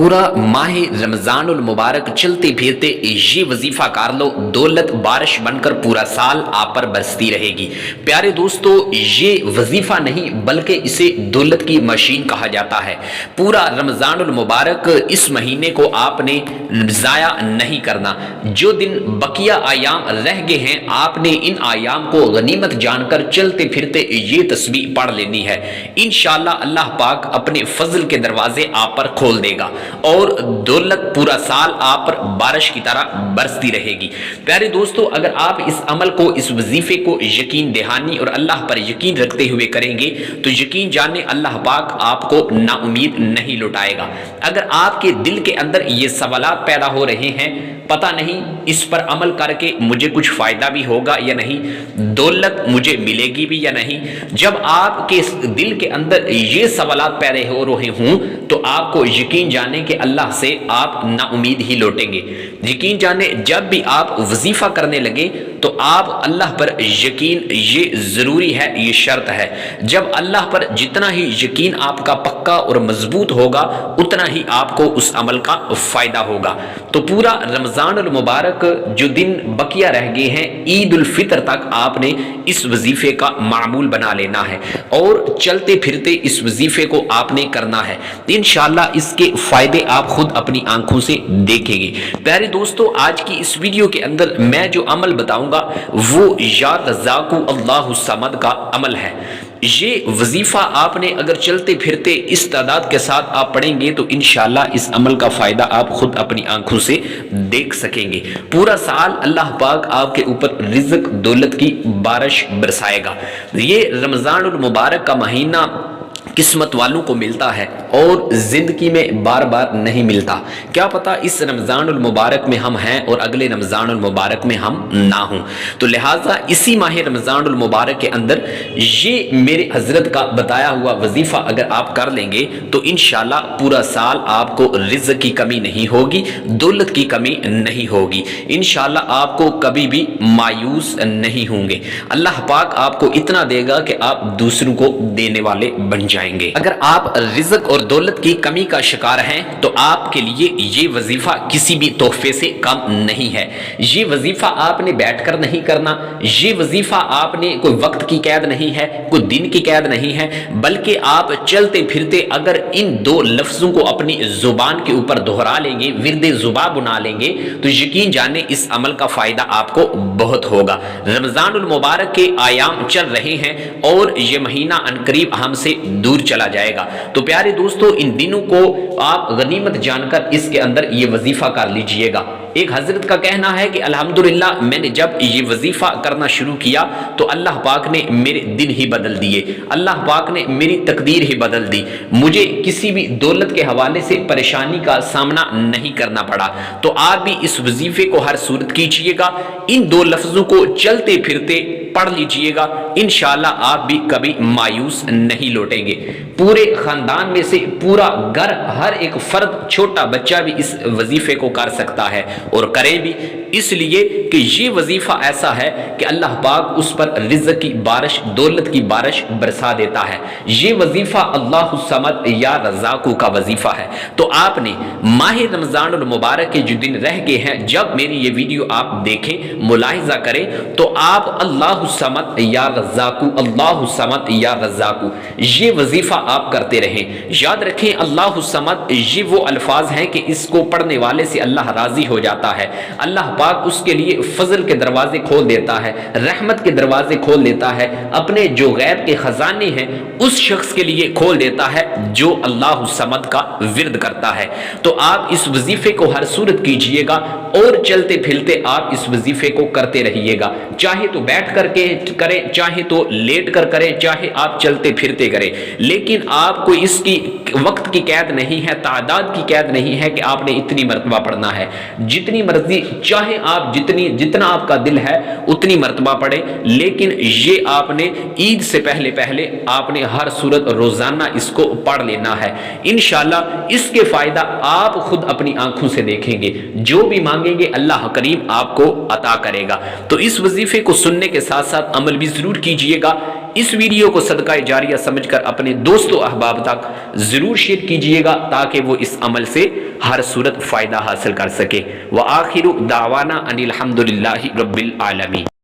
पूरा माह रमजान मुबारक चलते फिरते ये वजीफा कर लो, दौलत बारिश बनकर पूरा साल आप पर बरसती रहेगी। प्यारे दोस्तों, ये वजीफा नहीं बल्कि इसे दौलत की मशीन कहा जाता है। पूरा रमजान मुबारक इस महीने को आपने ज़ाया नहीं करना। जो दिन बकिया आयाम रह गए हैं आपने इन आयाम को गनीमत जानकर चलते फिरते ये तस्बीह पढ़ लेनी है। इंशाअल्लाह अल्लाह पाक अपने फजल के दरवाजे आप पर खोल देगा और दौलत पूरा साल आप पर बारिश की तरह बरसती रहेगी। प्यारे दोस्तों, अगर आप इस अमल को, इस वजीफे को यकीन दहानी और अल्लाह पर यकीन रखते हुए करेंगे तो यकीन जाने अल्लाह पाक आपको नाउमीद नहीं लौटाएगा। अगर आपके दिल के अंदर ये सवालात पैदा हो रहे हैं, पता नहीं इस पर अमल करके मुझे कुछ फायदा भी होगा या नहीं, दौलत मुझे मिलेगी भी या नहीं, जब आपके दिल के अंदर ये सवालात पैदा हो रहे हों तो आपको यकीन जाने कि अल्लाह से आप नाउमीद ही लौटेंगे। यकीन जाने जब भी आप वजीफा करने लगे तो आप अल्लाह पर यकीन, ये ज़रूरी है, ये शर्त है। जब अल्लाह पर जितना ही यकीन आपका पक्का और मजबूत होगा उतना ही आपको उस अमल का फ़ायदा होगा। तो पूरा रमज़ान मुबारक जो दिन बकिया रह गए हैं, ईद उल फितर तक आपने इस वजीफे का मामूल बना लेना है और चलते फिरते इस वजीफे को आपने करना है। इंशाअल्लाह इसके फ़ायदे आप खुद अपनी आंखों से देखेंगे। प्यारे दोस्तों, आज की इस वीडियो के अंदर मैं जो अमल बताऊंगा वो या रज़ाकु अल्लाहु समद का अमल है। ये वजीफा आपने अगर चलते फिरते इस तादाद के साथ आप पढ़ेंगे तो इंशाअल्लाह इस अमल का फायदा आप खुद अपनी आंखों से देख सकेंगे। पूरा साल अल्लाह पाक आपके ऊपर रिज़्क दौलत की बारिश बरसाएगा। ये रमज़ान मुबारक का महीना किस्मत वालों को मिलता है और जिंदगी में बार बार नहीं मिलता। क्या पता इस रमज़ान मुबारक में हम हैं और अगले रमज़ान मुबारक में हम ना हों। तो लिहाजा इसी माह रमज़ान मुबारक के अंदर ये मेरे हजरत का बताया हुआ वजीफा अगर आप कर लेंगे तो इंशाअल्लाह पूरा साल आपको रिज़्क की कमी नहीं होगी, दौलत की कमी नहीं होगी। इंशाअल्लाह आपको कभी भी मायूस नहीं होंगे। अल्लाह पाक आपको इतना देगा कि आप दूसरों को देने वाले बन जाएंगे। अगर आप रिज़्क और दौलत की कमी का शिकार हैं तो आपके लिए ये वजीफा किसी भी तोहफे से कम नहीं है। ये वजीफा आपने बैठकर नहीं करना, ये वजीफा आपने कोई वक्त की कैद नहीं है, कोई दिन की कैद नहीं है, बल्कि आप चलते फिरते अगर इन दो लफ्जों को अपनी जुबान के ऊपर दोहरा लेंगे, विरदे जुबा बना लेंगे तो यकीन जाने इस अमल का फायदा आपको बहुत होगा। रमज़ान मुबारक के आयाम चल रहे हैं और ये महीना अनकरीब हमसे दूर चला जाएगा। तो प्यारे दोस्तों, इन दिनों को आप गनीमत जानकर इसके अंदर ये वजीफा कर लीजिएगा। एक हजरत का कहना है कि अल्हम्दुलिल्लाह मैंने जब ये वजीफा करना शुरू किया तो अल्लाह पाक ने मेरे दिन ही बदल दिए, अल्लाह पाक ने मेरी तकदीर ही बदल दी, मुझे किसी भी दौलत के हवाले से परेशानी का सामना नहीं करना पड़ा। तो आप भी इस वजीफे को हर सूरत कीजिएगा, इन दो लफ्जों को चलते फिरते पढ़ लीजिएगा, इंशाअल्लाह आप भी कभी मायूस नहीं लौटेंगे। पूरे खानदान में से पूरा घर, हर एक फर्द, छोटा बच्चा भी इस वजीफे को कर सकता है और करें भी, इसलिए कि ये वजीफा ऐसा है कि अल्लाह पाक उस पर रिज़्क की बारिश, दौलत की बारिश बरसा देता है। ये वजीफा अल्लाहु समद या रज़ाकु का वजीफा है। तो आपने माह रमज़ान मुबारक के जो दिन रह गए हैं, जब मेरी ये वीडियो आप देखें, मुलाहिजा करें तो आप अल्लाहु समद या रज़ाकु, अल्लाहु समद या रज़ाकु ये वजीफा आप करते रहें। याद रखें अल्लाहु समद ये वो अल्फाज हैं कि इसको पढ़ने वाले से अल्लाह राजी हो जाता है, अल्लाह पाक उसके लिए फजल के दरवाजे खोल देता है, रहमत के दरवाजे खोल देता है, अपने जो गैब के खजाने हैं उस शख्स के लिए खोल देता है जो अल्लाह समद का विरद करता है। तो आप इस वजीफे को हर सूरत कीजिएगा और चलते फिरते आप इस वजीफे को करते रहिएगा, चाहे तो बैठ करके करें, चाहे तो लेट कर करें, चाहे आप चलते फिरते करें, लेकिन आपको इसकी वक्त की कैद नहीं है, तादाद की कैद नहीं है कि आपने इतनी मरतबा पढ़ना है। जितनी मर्जी चाहे आप जितना आपका दिल है उतनी मरतबा पढ़े, लेकिन ये आपने ईद से पहले पहले आपने हर सूरत रोजाना इसको पढ़ लेना है। इंशाअल्लाह इसके फायदा आप खुद अपनी आंखों से देखेंगे, जो भी मांगेंगे अल्लाह करीम आपको अता करेगा। तो इस वजीफे को सुनने के साथ ساتھ ساتھ عمل بھی ضرور کیجئے گا۔ اس ویڈیو کو صدقہ جاریہ سمجھ کر اپنے دوست و احباب تک ضرور شیئر کیجئے گا تاکہ وہ اس عمل سے ہر صورت فائدہ حاصل کر سکے۔ وآخر دعوانا ان الحمدللہ رب العالمین۔